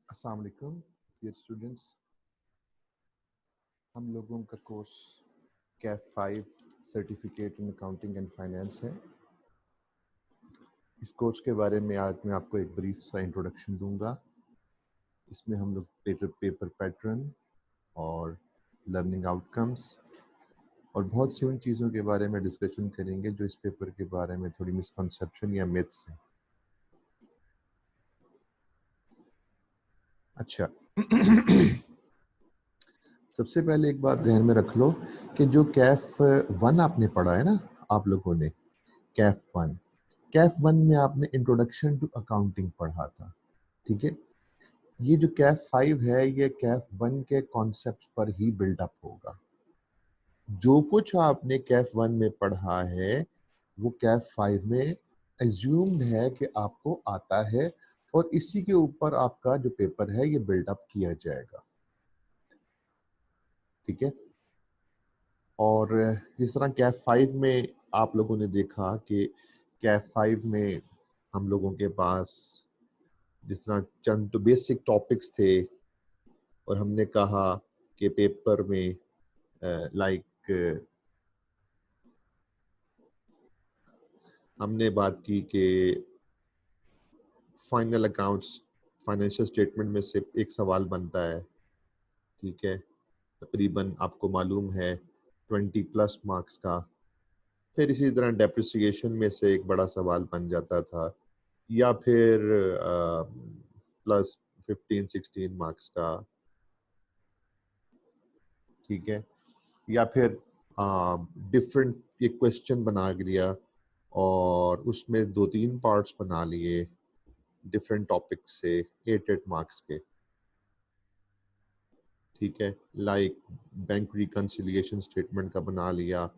अस्सलाम वालेकुम dear students. हम लोगों का course Kaif 5 certificate in accounting and finance है। इस कोर्स के बारे में आज मैं आपको एक ब्रीफ सा इंट्रोडक्शन दूंगा। इसमें हम लोग पेपर पैटर्न और लर्निंग आउटकम्स और बहुत सी उन चीज़ों के बारे में डिस्कशन करेंगे जो इस पेपर के बारे में थोड़ी मिसकंसेप्शन या मिथ्स हैं। अच्छा सबसे पहले एक बात ध्यान में रख लो कि जो कैफ 1 आपने पढ़ा है ना, आप लोगों ने कैफ वन में आपने इंट्रोडक्शन टू अकाउंटिंग पढ़ा था, ठीक है। ये जो कैफ 5 है ये कैफ 1 के कॉन्सेप्ट पर ही बिल्डअप होगा। जो कुछ आपने कैफ 1 में पढ़ा है वो कैफ 5 में एज्यूम्ड है कि आपको आता है और इसी के ऊपर आपका जो पेपर है ये बिल्डअप किया जाएगा, ठीक है। और जिस तरह कैफ 5 में आप लोगों ने देखा कि कैफ 5 में हम लोगों के पास जिस तरह चंद तो बेसिक टॉपिक्स थे और हमने कहा कि पेपर में लाइक हमने बात की कि फाइनल अकाउंट्स फाइनेंशियल स्टेटमेंट में से एक सवाल बनता है, ठीक है। तकरीबन आपको मालूम है 20+ मार्क्स का। फिर इसी तरह डेप्रिसिएशन में से एक बड़ा सवाल बन जाता था, या फिर +15-16 मार्क्स का, ठीक है। या फिर डिफरेंट एक क्वेश्चन बना लिया और उसमें 2-3 पार्ट्स बना लिए डिफरेंट टॉपिक से 8-8 मार्क्स के, ठीक है। लाइक बैंक रिकन्सिलिएशन स्टेटमेंट का बना लिया,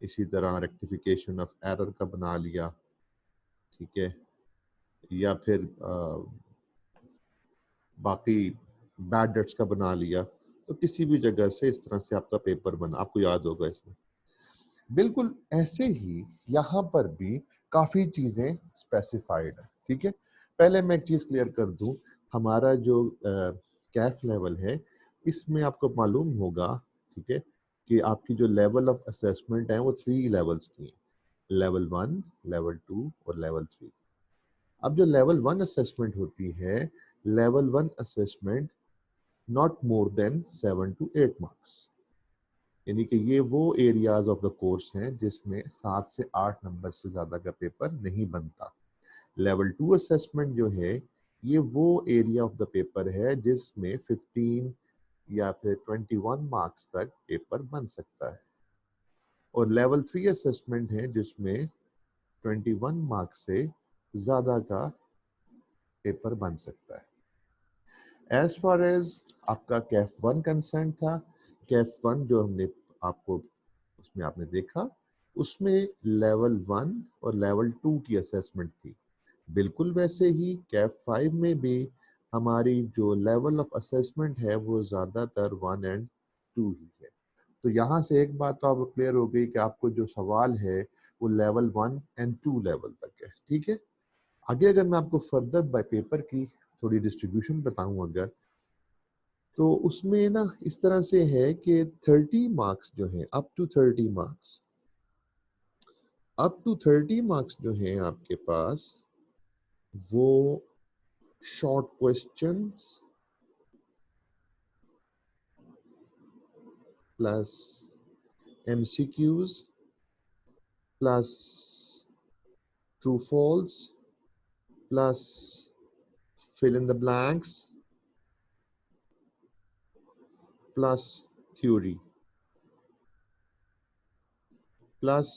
इसी तरह रेक्टिफिकेशन ऑफ एरर का बना लिया, ठीक है। या फिर बाकी बैड डेट्स का बना लिया। तो किसी भी जगह से इस तरह से आपका पेपर बना, आपको याद होगा इसमें। बिल्कुल ऐसे ही यहाँ पर भी काफ़ी चीज़ें स्पेसिफाइड है, ठीक है। पहले मैं एक चीज़ क्लियर कर दूं, हमारा जो कैफ लेवल है इसमें आपको मालूम होगा, ठीक है, कि आपकी जो लेवल ऑफ असेसमेंट है वो 3 लेवल्स की है, लेवल 1, लेवल 2 और लेवल 3। अब जो लेवल 1 असेसमेंट होती है, level 1 assessment not more than 7 to 8 marks, यानी कि ये वो एरियाज ऑफ द कोर्स हैं जिसमें 7 से 8 नंबर से ज़्यादा का पेपर नहीं बनता। लेवल 2 असेसमेंट जो है ये वो एरिया ऑफ द पेपर है जिसमें 15 या फिर 21 मार्क्स तक पेपर बन सकता है। और लेवल 3 असेसमेंट है जिसमें 21 मार्क्स से ज़्यादा का पेपर बन सकता है। एज फार एज आपका कैफ 1 कंसर्न था, कैफ 1 जो हमने आपको उसमें आपने देखा, उसमें लेवल 1 और लेवल 2 की असेसमेंट थी। बिल्कुल वैसे ही कैफ 5 में भी हमारी जो लेवल ऑफ असेसमेंट है वो ज़्यादातर 1 और 2 ही है। तो यहाँ से एक बात तो आपको क्लियर हो गई कि आपको जो सवाल है वो लेवल 1 और 2 लेवल तक है, ठीक है। आगे अगर मैं आपको फर्दर बाय पेपर की थोड़ी डिस्ट्रीब्यूशन बताऊं अगर, तो उसमें ना इस तरह से है कि 30 मार्क्स जो है, अप टू 30 मार्क्स जो है आपके पास, वो short questions plus MCQs plus true false plus fill in the blanks plus theory plus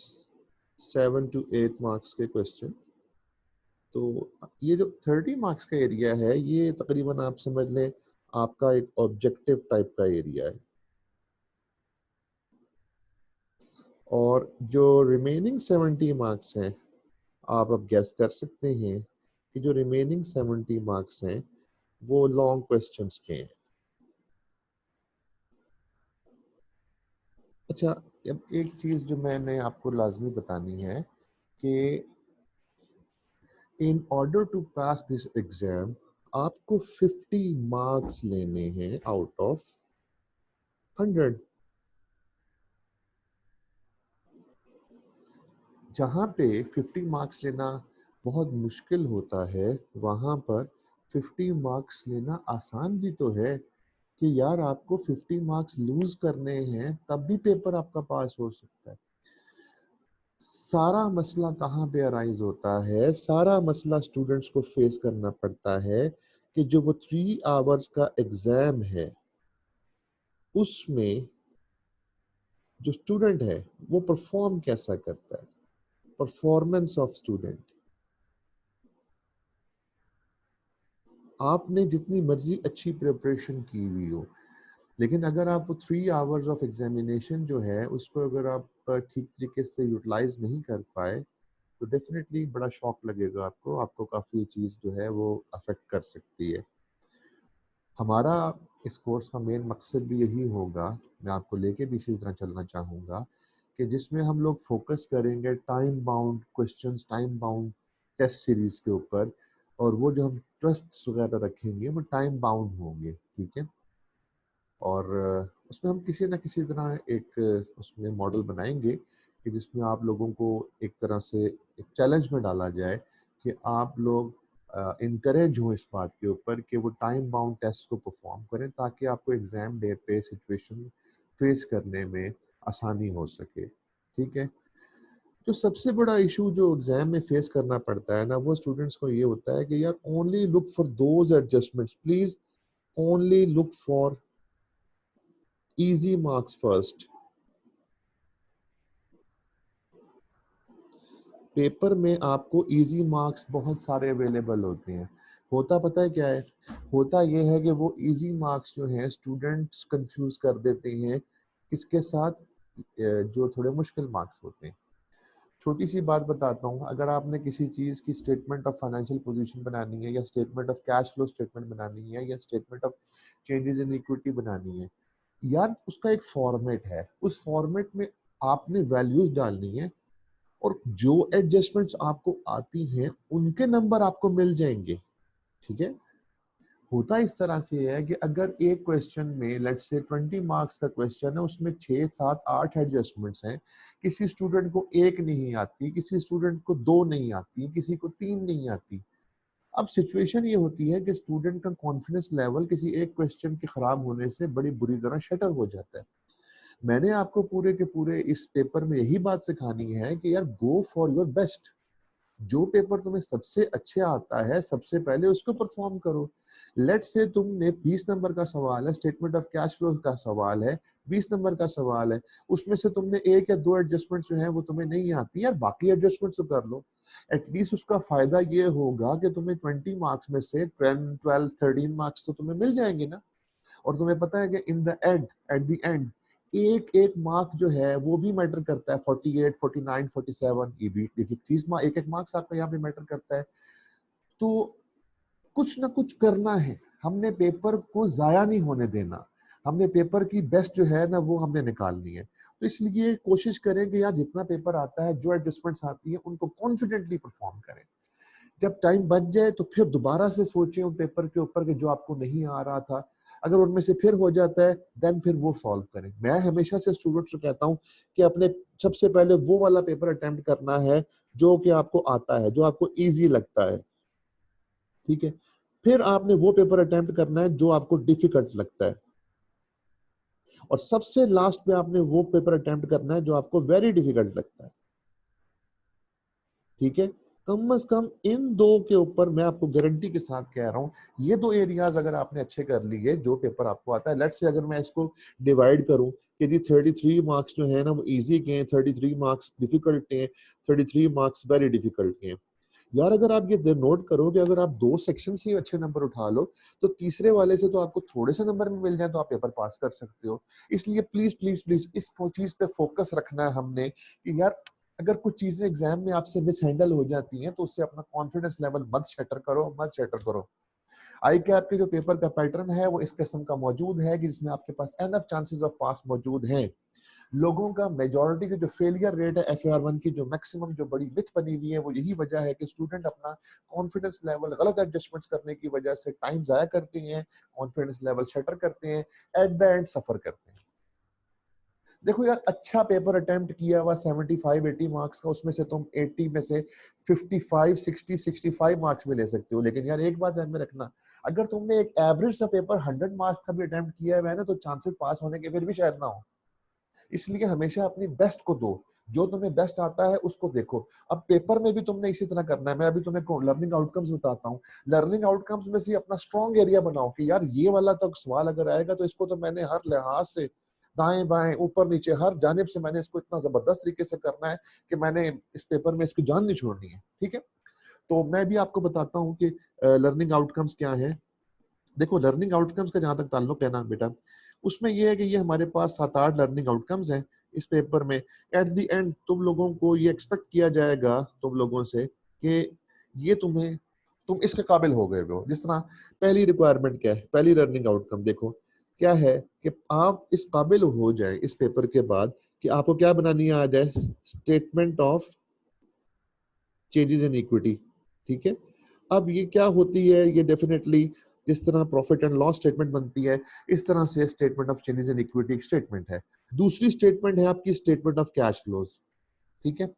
7 to 8 marks के क्वेश्चन। तो ये जो 30 मार्क्स का एरिया है ये तकरीबन आप समझ लें आपका एक ऑब्जेक्टिव टाइप का एरिया है। और जो रिमेनिंग 70 मार्क्स हैं, आप अब गैस कर सकते हैं कि जो रिमेनिंग 70 मार्क्स हैं वो लॉन्ग क्वेश्चंस के हैं। अच्छा, अब एक चीज़ जो मैंने आपको लाजमी बतानी है कि in order to pass this exam आपको 50 मार्क्स लेने हैं आउट ऑफ 100। जहां पे 50 मार्क्स लेना बहुत मुश्किल होता है, वहां पर 50 मार्क्स लेना आसान भी तो है कि यार आपको 50 मार्क्स लूज करने हैं तब भी पेपर आपका पास हो सकता है। सारा मसला कहाँ पे अराइज होता है? सारा मसला स्टूडेंट्स को फेस करना पड़ता है कि जो वो 3 आवर्स का एग्जाम है उसमें जो स्टूडेंट है वो परफॉर्म कैसा करता है, परफॉर्मेंस ऑफ स्टूडेंट। आपने जितनी मर्जी अच्छी प्रिपरेशन की हुई हो, लेकिन अगर आप वो 3 आवर्स ऑफ एग्जामिनेशन जो है उसको अगर आप ठीक तरीके से यूटिलाइज नहीं कर पाए तो डेफिनेटली बड़ा शॉक लगेगा आपको, आपको काफ़ी चीज़ जो है वो अफेक्ट कर सकती है। हमारा इस कोर्स का मेन मकसद भी यही होगा, मैं आपको लेके भी इसी तरह चलना चाहूँगा कि जिसमें हम लोग फोकस करेंगे time bound questions, time bound test series के ऊपर, और वो जो हम टेस्ट्स वगैरह रखेंगे वो टाइम बाउंड होंगे, ठीक है। और उसमें हम किसी ना किसी तरह एक उसमें मॉडल बनाएंगे कि जिसमें आप लोगों को एक तरह से एक चैलेंज में डाला जाए कि आप लोग इनकरेज हो इस बात के ऊपर कि वो टाइम बाउंड टेस्ट को परफॉर्म करें ताकि आपको एग्जाम डे पे सिचुएशन फेस करने में आसानी हो सके, ठीक है। जो सबसे बड़ा इशू जो एग्जाम में फेस करना पड़ता है ना, वो स्टूडेंट्स को ये होता है कि यार only look for those adjustments, please only look for easy marks first. Paper में आपको इजी मार्क्स बहुत सारे अवेलेबल होते हैं। होता पता है क्या है? होता यह है कि वो इजी मार्क्स जो हैं स्टूडेंट्स कंफ्यूज कर देते हैं किसके साथ, जो थोड़े मुश्किल मार्क्स होते हैं। छोटी सी बात बताता हूँ, अगर आपने किसी चीज़ की स्टेटमेंट ऑफ फाइनेंशियल पोजीशन बनानी है या statement of cash flow statement बनानी है या statement of changes in equity बनानी है, यार उसका एक फॉर्मेट है, उस फॉर्मेट में आपने वैल्यूज डालनी है और जो एडजस्टमेंट्स आपको आती हैं उनके नंबर आपको मिल जाएंगे, ठीक है। होता इस तरह से है कि अगर एक क्वेश्चन में लेट्स से 20 मार्क्स का क्वेश्चन है, उसमें 6 7 8 एडजस्टमेंट्स हैं, किसी स्टूडेंट को एक नहीं आती, किसी स्टूडेंट को दो नहीं आती, किसी को तीन नहीं आती। अब सिचुएशन ये होती है कि स्टूडेंट का कॉन्फिडेंस लेवल किसी एक क्वेश्चन के खराब होने से बड़ी बुरी तरह शटर हो जाता है। मैंने आपको पूरे के पूरे इस पेपर में यही बात सिखानी है कि यार गो फॉर योर बेस्ट। जो पेपर तुम्हें सबसे अच्छे आता है सबसे पहले उसको परफॉर्म करो। लेट्स से तुमने 20 नंबर का सवाल है, स्टेटमेंट ऑफ कैश फ्लो का सवाल है, 20 नंबर का सवाल है, उसमें से तुमने एक या दो एडजस्टमेंट जो है वो तुम्हें नहीं आती, यार बाकी एडजस्टमेंट तो कर लो। एटलीस्ट उसका फायदा ये होगा कि तुम्हें 20 मार्क्स में से 10 12 13 मार्क्स तो तुम्हें मिल जाएंगे ना। और तुम्हें पता है कि in the end, at the end, एक एक मार्क जो है वो भी मैटर करता है। 48 49 47 ये भी देखिए 30 मार्क, एक एक मार्क्स आपका यहाँ पे मैटर करता है। तो कुछ ना कुछ करना है, हमने पेपर को जाया नहीं होने देना, हमने पेपर की बेस्ट जो है ना वो हमने निकालनी है। तो इसलिए कोशिश करें कि यार जितना पेपर आता है, जो एडजस्टमेंट्स आती है उनको कॉन्फिडेंटली परफॉर्म करें। जब टाइम बच जाए तो फिर दोबारा से सोचें उन पेपर के ऊपर कि जो आपको नहीं आ रहा था, अगर उनमें से फिर हो जाता है देन फिर वो सॉल्व करें। मैं हमेशा से स्टूडेंट्स को कहता हूं कि अपने सबसे पहले वो वाला पेपर अटेम्प्ट करना है जो कि आपको आता है, जो आपको इजी लगता है, ठीक है। फिर आपने वो पेपर अटेम्प्ट करना है जो आपको डिफिकल्ट लगता है, और सबसे लास्ट में आपने वो पेपर अटेम्प्ट करना है जो आपको वेरी डिफिकल्ट लगता है, ठीक है। कम से कम इन दो के ऊपर मैं आपको गारंटी के साथ कह रहा हूं, ये दो एरियाज अगर आपने अच्छे कर लिए, जो पेपर आपको आता है, लेट्स से अगर मैं इसको डिवाइड करूं कि जी 33 मार्क्स जो है ना वो इजी के हैं, 33 मार्क्स डिफिकल्ट के हैं, 33 मार्क्स वेरी डिफिकल्ट के हैं। यार अगर आप ये नोट करो कि अगर आप दो सेक्शन से ही अच्छे नंबर उठा लो तो तीसरे वाले से तो आपको थोड़े से नंबर में मिल जाए तो आप पेपर पास कर सकते हो। इसलिए प्लीज प्लीज प्लीज इस चीज पे फोकस रखना है हमने कि यार अगर कुछ चीजें एग्जाम में आपसे मिस हैंडल हो जाती हैं तो उससे अपना कॉन्फिडेंस लेवल मत शटर करो, मत शटर करो। आई कैप के जो पेपर का पैटर्न है वो इस किस्म का मौजूद है कि जिसमें आपके पास एनफ चांसेस ऑफ पास मौजूद हैं। लोगों का मेजॉरिटी की जो फेलियर रेट है FAR1 की, जो मैक्सिमम जो बड़ी मिथ बनी हुई है, वो यही वजह है कि स्टूडेंट अपना कॉन्फिडेंस लेवल गलत एडजस्टमेंट्स करने की वजह से टाइम जाया करते हैं, कॉन्फिडेंस लेवल शटर करते हैं, एट द एंड सफर करते हैं। देखो यार, अच्छा पेपर अटेम्प्ट किया हुआ 75-80 मार्क्स का, उसमें से तुम 80 में से 55 60 65 मार्क्स में ले सकते हो। लेकिन यार एक बात ध्यान में रखना, अगर तुमने एक एवरेज सा पेपर 100 मार्क्स का भी अटेम्प्ट किया हुआ है ना, तो चांसेस पास होने के फिर भी शायद ना हो। इसलिए हमेशा अपनी बेस्ट को दो, जो तुम्हें बेस्ट आता है उसको देखो। अब पेपर में भी तुमने इसी तरह करना है। मैं अभी तुम्हें लर्निंग आउटकम्स बताता हूँ। लर्निंग आउटकम्स में से अपना स्ट्रॉन्ग एरिया बनाओ कि यार ये वाला तक सवाल अगर आएगा तो इसको तो मैंने हर लिहाज से, दाएं बाएं ऊपर नीचे हर जानिब से मैंने इसको इतना जबरदस्त तरीके से करना है कि मैंने इस पेपर में इसकी जान नहीं छोड़नी है। ठीक है, तो मैं भी आपको बताता हूँ कि लर्निंग आउटकम्स क्या है। देखो, लर्निंग आउटकम्स का जहां तक ताल्लुक है ना बेटा, उसमें ये है कि ये हमारे पास 7-8 लर्निंग आउटकम्स हैं इस पेपर में। एट द एंड तुम लोगों को ये एक्सपेक्ट किया जाएगा तुम लोगों से कि ये तुम इसके काबिल हो गए हो। जिस तरह पहली रिक्वायरमेंट क्या है, पहली लर्निंग आउटकम देखो क्या है कि आप इस काबिल हो जाए इस पेपर के बाद कि आपको क्या बनानी आ जाए, statement of changes in equity. ठीक है, अब ये क्या होती है, ये डेफिनेटली जिस तरह प्रॉफिट एंड लॉस स्टेटमेंट बनती है, इस तरह से statement of changes in equity एक स्टेटमेंट है। दूसरी स्टेटमेंट है आपकी स्टेटमेंट ऑफ कैश फ्लोज। ठीक है,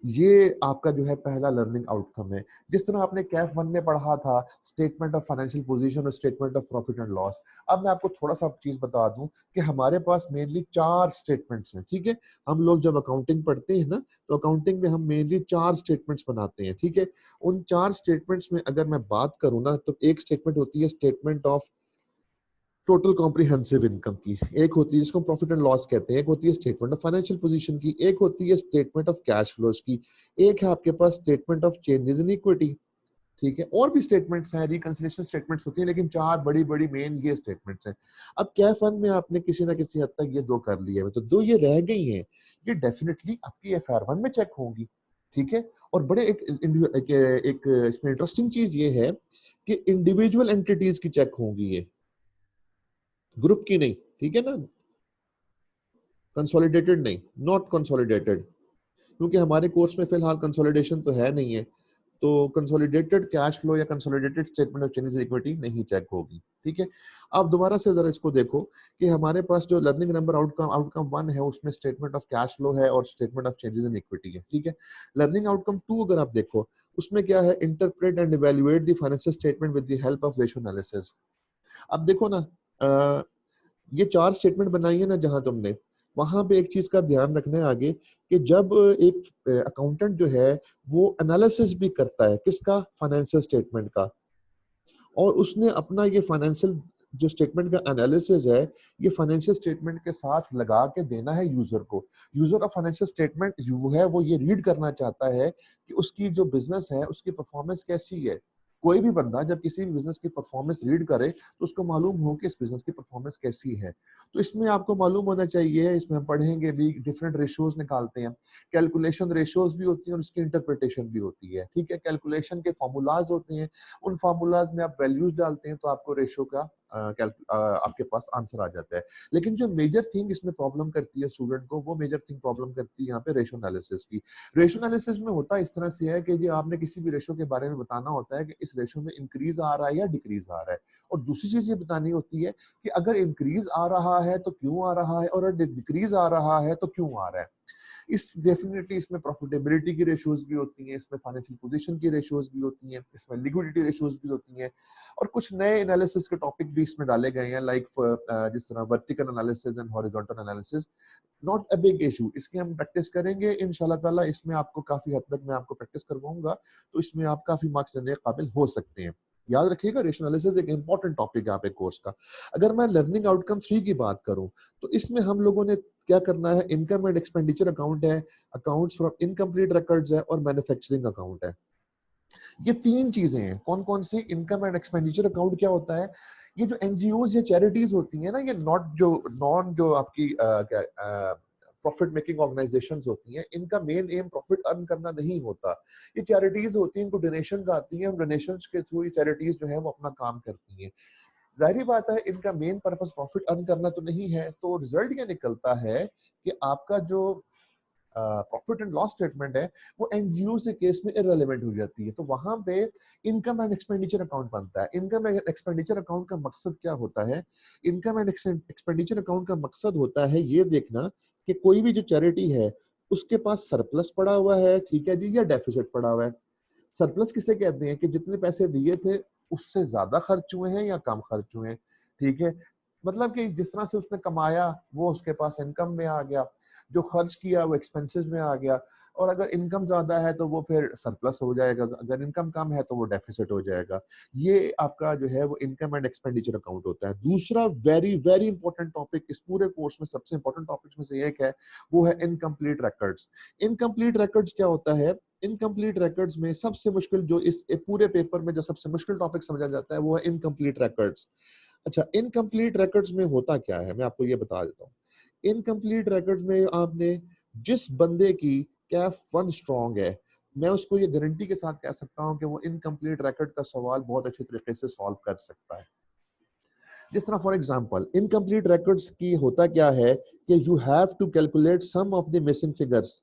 ये आपका जो है पहला लर्निंग आउटकम है। जिस तरह आपने कैफ 1 में पढ़ा था स्टेटमेंट ऑफ फाइनेंशियल पोजीशन और statement of profit and loss, अब मैं आपको थोड़ा सा चीज बता दूं कि हमारे पास मेनली 4 स्टेटमेंट्स हैं। ठीक है, हम लोग जब अकाउंटिंग पढ़ते हैं ना, तो अकाउंटिंग में हम मेनली 4 स्टेटमेंट्स बनाते हैं। ठीक है, उन 4 स्टेटमेंट्स में अगर मैं बात करूं ना, तो एक स्टेटमेंट होती है statement of total comprehensive income की, एक होती है जिसको प्रॉफिट एंड लॉस कहते हैं, एक होती है स्टेटमेंट ऑफ फाइनेंशियल पोजीशन की, एक होती है स्टेटमेंट ऑफ कैश फ्लोज की, एक है आपके पास statement of changes in equity. ठीक है, और भी स्टेटमेंट्स हैं, रिकंसिलिएशन स्टेटमेंट्स होती हैं, लेकिन 4 बड़ी बड़ी मेन ये स्टेटमेंट्स हैं। अब कैफ वन में आपने किसी ना किसी हद तक ये 2 कर लिए हैं, तो 2 ये रह गई हैं, ये डेफिनेटली आपकी FR1 में चेक होंगी। ठीक है, और बड़े एक इसमें इंटरेस्टिंग चीज ये है कि इंडिविजुअल एंटिटीज की चेक होंगी, ये ग्रुप की नहीं। ठीक है ना, कंसोलिडेटेड नहीं, नॉट कंसोलिडेटेड, क्योंकि हमारे कोर्स में फिलहाल कंसोलिडेशन तो है नहीं है, तो कंसोलिडेटेड कैश फ्लो या consolidated statement of changes in equity नहीं चेक होगी। ठीक है, अब दोबारा से जरा इसको देखो कि हमारे पास जो लर्निंग नंबर आउटकम आउटकम 1 है, उसमें स्टेटमेंट ऑफ कैश फ्लो है और statement of changes in equity है। ठीक है, लर्निंग आउटकम 2 अगर आप देखो, उसमें क्या है, interpret and evaluate the financial statement with the help of ratio analysis. अब देखो ना, ये 4 स्टेटमेंट बनाई है ना जहां तुमने, वहां पे एक चीज का ध्यान रखना है आगे कि जब एक अकाउंटेंट जो है वो एनालिसिस भी करता है किसका, फाइनेंशियल स्टेटमेंट का, और उसने अपना ये फाइनेंशियल जो स्टेटमेंट का एनालिसिस है, ये फाइनेंशियल स्टेटमेंट के साथ लगा के देना है यूजर को। यूजर ऑफ फाइनेंशियल स्टेटमेंट वो है, वो ये रीड करना चाहता है कि उसकी जो बिजनेस है उसकी परफॉर्मेंस कैसी है। कोई भी बंदा जब किसी भी बिजनेस की परफॉर्मेंस रीड करे तो उसको मालूम हो कि इस बिजनेस की परफॉर्मेंस कैसी है। तो इसमें आपको मालूम होना चाहिए, इसमें हम पढ़ेंगे भी, डिफरेंट रेशियोज निकालते हैं, कैलकुलेशन रेशियोज भी होती है और उसकी इंटरप्रिटेशन भी होती है। ठीक है, कैलकुलेशन के फॉर्मूलाज होते हैं, उन फार्मूलाज में आप वैल्यूज डालते हैं तो आपको रेशियो का आपके पास आंसर आ जाता है। लेकिन जो मेजर थिंग इसमें प्रॉब्लम करती है स्टूडेंट को, वो मेजर थिंग प्रॉब्लम करती है यहाँ पे रेशियो एनालिसिस की। रेशियो एनालिसिस में होता इस तरह से है कि जी आपने किसी भी रेशियो के बारे में बताना होता है कि इस रेशियो में इंक्रीज आ रहा है या डिक्रीज आ रहा है, और दूसरी चीज ये बतानी होती है कि अगर इंक्रीज आ रहा है तो क्यों आ रहा है, और अगर डिक्रीज आ रहा है तो क्यों आ रहा है। इस डेफिनेटली इसमें प्रॉफिटेबिलिटी की रेशियोज भी होती हैं, इसमें फाइनेंशियल पोजीशन की रेशियोज भी होती हैं, इसमें लिक्विडिटी रेशियोज भी होती हैं, और कुछ नए एनालिसिस के टॉपिक भी इसमें डाले गए हैं, लाइक जिस तरह vertical analysis and horizontal analysis. Not a big issue, इसकी हम प्रैक्टिस करेंगे इंशाल्लाह ताला, इसमें आपको काफी हद तक मैं आपको प्रैक्टिस करवाऊंगा, तो इसमें आप काफी मार्क्स लेने के काबिल हो सकते हैं। याद रखिएगा, रेशियो एनालिसिस एक इंपॉर्टेंट टॉपिक है आपके कोर्स का। अगर मैं लर्निंग आउटकम 3 की बात करूं, तो इसमें हम लोगों ने क्या करना है, इनकम एंड एक्सपेंडिचर अकाउंट है, अकाउंट्स फ्रॉम इनकम्प्लीट रिकॉर्ड्स है, और मैन्युफैक्चरिंग अकाउंट है। ये 3 चीजें हैं। कौन कौन सी, इनकम एंड एक्सपेंडिचर अकाउंट क्या होता है, ये जो एनजीओज या चैरिटीज होती हैं ना, ये नॉन जो आपकी प्रॉफिट मेकिंग ऑर्गेनाइजेशंस होती हैं, इनका मेन एम प्रॉफिट अर्न करना नहीं होता। ये चैरिटीज होती हैं, इनको डोनेशंस आती हैं, डोनेशंस के थ्रू ये चैरिटीज जो है वो अपना काम करती हैं। जाहिर बात है इनका मेन पर्पस प्रॉफिट अर्न करना तो नहीं है, तो रिजल्ट ये निकलता है कि आपका जो प्रॉफिट एंड लॉस स्टेटमेंट है वो एनजीओ से केस में इररिलेवेंट हो जाती है। तो वहां पे इनकम एंड एक्सपेंडिचर अकाउंट बनता है। इनकम एंड एक्सपेंडिचर अकाउंट का मकसद क्या होता है? इनकम एंड एक्सपेंडिचर अकाउंट का मकसद होता है ये देखना कि कोई भी जो चैरिटी है उसके पास सरप्लस पड़ा हुआ है, ठीक है जी, या डेफिसिट पड़ा हुआ है। सरप्लस किसे कहते हैं कि जितने पैसे दिए थे उससे ज्यादा खर्च हुए हैं या कम खर्च हुए हैं, ठीक है। मतलब कि जिस तरह से उसने कमाया वो उसके पास इनकम में आ गया, जो खर्च किया वो एक्सपेंसेस में आ गया, और अगर इनकम ज्यादा है तो वो फिर सरप्लस हो जाएगा, अगर इनकम कम है तो वो डेफिसिट हो जाएगा। ये आपका जो है वो इनकम एंड एक्सपेंडिचर अकाउंट होता है। दूसरा वेरी वेरी इंपॉर्टेंट टॉपिक, इस पूरे कोर्स में सबसे इंपॉर्टेंट टॉपिक्स में से एक है, वो है इनकम्प्लीट रिकॉर्ड्स। इनकम्प्लीट रिकॉर्ड्स क्या होता है? इनकम्प्लीट रिकॉर्ड्स में सबसे मुश्किल, जो इस पूरे पेपर में जो सबसे मुश्किल टॉपिक समझा जाता है वो है इनकम्प्लीट रिकॉर्ड्स। अच्छा, इनकम्प्लीट रिकॉर्ड्स में होता क्या है, मैं आपको ये बता देता हूँ। इनकम्प्लीट रिकॉर्ड्स में आपने जिस बंदे की कैफ वन स्ट्रांग है, मैं उसको ये गारंटी के साथ कह सकता हूँ कि वो इनकम्प्लीट रिकॉर्ड का सवाल बहुत अच्छे तरीके से सॉल्व कर सकता है। जिस तरह फॉर एग्जांपल इनकम्प्लीट रिकॉर्ड्स की होता क्या है कि you have to calculate sum of the missing figures.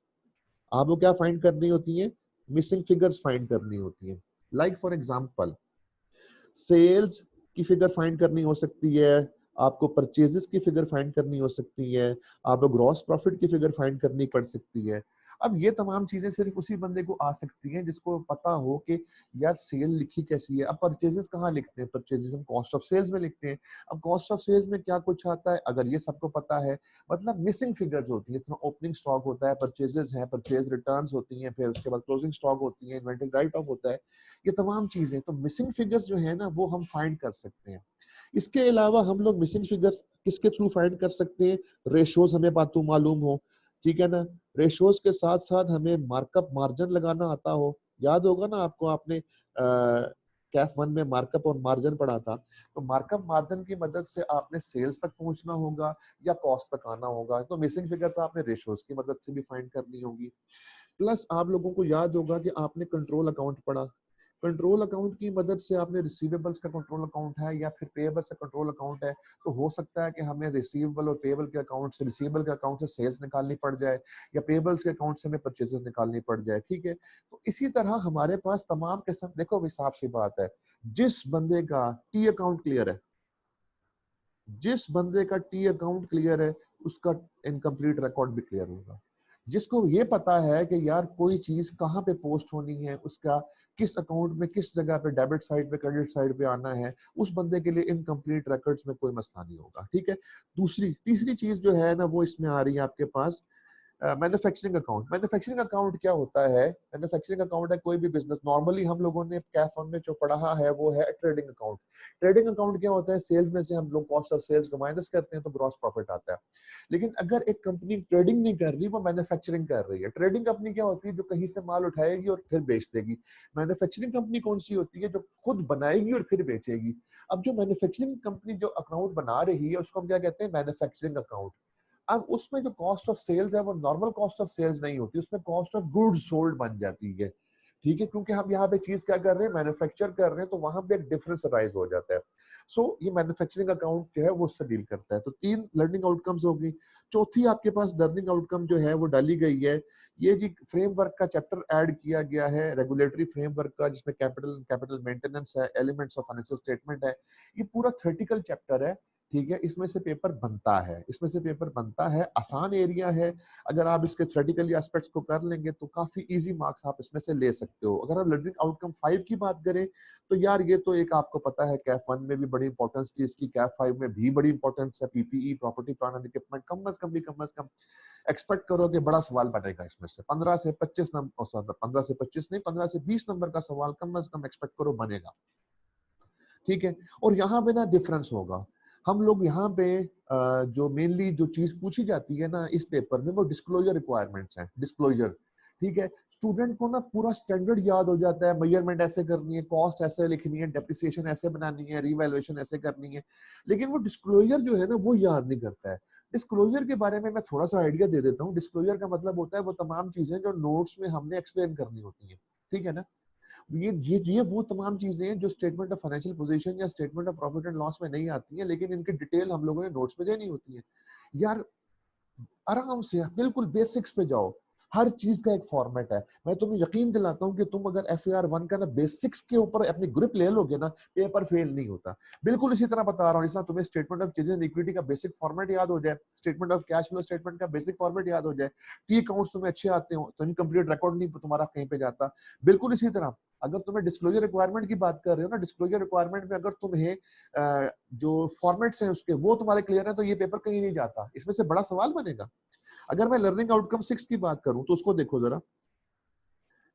आपको क्या फाइंड करनी होती है? मिसिंग फिगर्स फाइंड करनी होती है। लाइक फॉर एग्जांपल सेल्स की फिगर फाइंड करनी हो सकती है, आपको परचेजेस की फिगर फाइंड करनी हो सकती है, आपको ग्रॉस प्रॉफिट की फिगर फाइंड करनी पड़ सकती है। अब ये तमाम चीजें सिर्फ उसी बंदे को आ सकती हैं जिसको पता हो कि यार सेल लिखी कैसी है। अब परचेजेस कहाँ लिखते हैं? परचेजेस हम कॉस्ट ऑफ सेल्स में लिखते हैं। अब कॉस्ट ऑफ सेल्स में क्या कुछ आता है, अगर ये सबको पता है, मतलब मिसिंग फिगर्स होती है, जिस तरह ओपनिंग स्टॉक होता है, परचेजेस है, परचेज रिटर्न्स होती हैं, फिर उसके बाद क्लोजिंग स्टॉक होती है, इन्वेंटरी राइट ऑफ होता है, ये तमाम चीजें। तो मिसिंग फिगर्स जो है ना वो हम फाइंड कर सकते हैं। इसके अलावा हम लोग मिसिंग फिगर्स किसके थ्रू फाइंड कर सकते हैं? रेशोज हमें बातों मालूम हो, ठीक है ना। रेशोज के साथ साथ हमें मार्कअप मार्जिन लगाना आता हो। याद होगा ना आपको, आपने कैफ वन में मार्कअप और मार्जिन पढ़ा था। तो मार्कअप मार्जिन की मदद से आपने सेल्स तक पहुंचना होगा या कॉस्ट तक आना होगा। तो मिसिंग फिगर्स आपने रेशोज की मदद से भी फाइंड करनी होगी। प्लस आप लोगों को याद होगा कि आपने कंट्रोल अकाउंट पढ़ा। कंट्रोल अकाउंट की मदद से आपने रिसीवेबल्स का कंट्रोल अकाउंट है या फिर पेएबल्स का कंट्रोल अकाउंट है, तो हो सकता है कि हमें रिसीवेबल और पेएबल के अकाउंट से, रिसीवेबल के अकाउंट से सेल्स निकालनी पड़ जाए या पेएबल्स के अकाउंट से हमें परचेजेस निकालनी पड़ जाए, ठीक है। तो इसी तरह हमारे पास तमाम किस्म, देखो हिसाब सी बात है, जिस बंदे का टी अकाउंट क्लियर है, जिस बंदे का टी अकाउंट क्लियर है उसका इनकम्प्लीट रिकॉर्ड भी क्लियर होगा। जिसको ये पता है कि यार कोई चीज कहाँ पे पोस्ट होनी है, उसका किस अकाउंट में किस जगह पे डेबिट साइड पे क्रेडिट साइड पे आना है, उस बंदे के लिए इनकम्प्लीट रिकॉर्ड्स में कोई मसला नहीं होगा, ठीक है। दूसरी तीसरी चीज जो है ना वो इसमें आ रही है आपके पास, मैन्युफैक्चरिंग अकाउंट। मैन्युफैक्चरिंग अकाउंट क्या होता है? मैन्युफैक्चरिंग अकाउंट है कोई भी बिजनेस, नॉर्मली हम लोगों ने कैफ वन में जो पढ़ा है वो है ट्रेडिंग अकाउंट। ट्रेडिंग अकाउंट क्या होता है? सेल्स में से हम लोग कॉस्ट ऑफ सेल्स को माइनस करते हैं तो ग्रॉस प्रॉफिट आता है। लेकिन अगर एक कंपनी ट्रेडिंग नहीं कर रही, वो मैन्युफैक्चरिंग कर रही है। ट्रेडिंग कंपनी क्या होती है? जो कहीं से माल उठाएगी और फिर बेच देगी। मैन्युफैक्चरिंग कंपनी कौन सी होती है? जो खुद बनाएगी और फिर बेचेगी। अब जो मैन्युफैक्चरिंग कंपनी जो अकाउंट बना रही है उसको हम क्या कहते हैं? Manufacturing account. अब उसमें जो कॉस्ट ऑफ सेल्स है वो नॉर्मल कॉस्ट ऑफ सेल्स नहीं होती, उसमें कॉस्ट ऑफ गुड्स सोल्ड बन जाती है, ठीक है, क्योंकि हम यहाँ पे चीज क्या कर रहे हैं? मैन्युफैक्चर कर रहे हैं, तो वहां पे एक डिफरेंस अराइज हो जाता है। सो ये मैन्युफैक्चरिंग अकाउंट जो है वो उससे डील करता है। तो 3 लर्निंग आउटकम्स होगी। चौथी आपके पास लर्निंग आउटकम जो है वो डाली गई है, ये जी फ्रेमवर्क का चैप्टर ऐड किया गया है, रेगुलेटरी फ्रेमवर्क का, जिसमें कैपिटल मेंटेनेंस है, एलिमेंट्स ऑफ फाइनेंशियल स्टेटमेंट है। ये पूरा थ्योरेटिकल चैप्टर है, ठीक है। इसमें से पेपर बनता है, इसमें से पेपर बनता है, आसान एरिया है। अगर आप इसके थ्योरेटिकल एस्पेक्ट्स को कर लेंगे तो काफी इजी मार्क्स आप इसमें से ले सकते हो। अगर आप लर्निंग आउटकम 5 की बात करें तो यार ये तो एक आपको पता है, कैफ 1 में भी बड़ी इंपॉर्टेंस थी इसकी, कैफ 5 में भी बड़ी इंपॉर्टेंस है। PPE, property plant and equipment, कम अज कम एक्सपेक्ट करो कि बड़ा सवाल बनेगा इसमें से। 15 से 25 नंबर, 15 से 25 नहीं, 15 से 20 नंबर का सवाल कम अज कम एक्सपेक्ट करो बनेगा, ठीक है। और यहाँ पे ना डिफरेंस होगा, हम लोग यहाँ पे जो मेनली जो चीज पूछी जाती है ना इस पेपर में वो डिस्क्लोजर रिक्वायरमेंट्स हैं, डिस्क्लोजर, ठीक है। स्टूडेंट को ना पूरा स्टैंडर्ड याद हो जाता है, मेजरमेंट ऐसे करनी है, कॉस्ट ऐसे लिखनी है, डेप्रिसिएशन ऐसे बनानी है, रीवैल्यूएशन ऐसे करनी है, लेकिन वो डिस्क्लोजर जो है ना वो याद नहीं करता है। डिस्क्लोजर के बारे में मैं थोड़ा सा आइडिया दे देता हूँ। डिस्क्लोजर का मतलब होता है वो तमाम चीजें जो नोट्स में हमने एक्सप्लेन करनी होती है, ठीक है ना। ये वो तमाम चीजें हैं जो स्टेटमेंट ऑफ फाइनेंशियल पोजीशन या statement of profit and loss में नहीं आती हैं, लेकिन इनकी डिटेल हम लोगों ने नोट्स में देनी होती है। यार आराम से बिल्कुल बेसिक्स पे जाओ। हर चीज का एक फॉर्मेट है। मैं तुम्हें यकीन दिलाता हूं कि तुम अगर FAR 1 का ना बेसिक्स के ऊपर अपनी ग्रिप ले लोगे ना, पेपर फेल नहीं होता। बिल्कुल इसी तरह बता रहा हूँ, जिस तुम्हें statement of changes in equity का बेसिक फॉर्मेट याद हो जाए, statement of cash flow statement का बेसिक फॉर्मेट याद हो जाए, टी अकाउंट्स तुम्हें अच्छे आते हो तो इनकम्प्लीट रिकॉर्ड नहीं तुम्हारा कहीं पे जाता। बिल्कुल इसी तरह अगर तुम्हें डिस्क्लोजर रिक्वायरमेंट की बात कर रहे हो ना, डिस्क्लोजर रिक्वायरमेंट में अगर तुम्हें जो फॉर्मेट्स हैं उसके वो तुम्हारे क्लियर है तो ये पेपर कहीं नहीं जाता। इसमें से बड़ा सवाल बनेगा। अगर मैं लर्निंग आउटकम 6 की बात करूं तो उसको देखो जरा।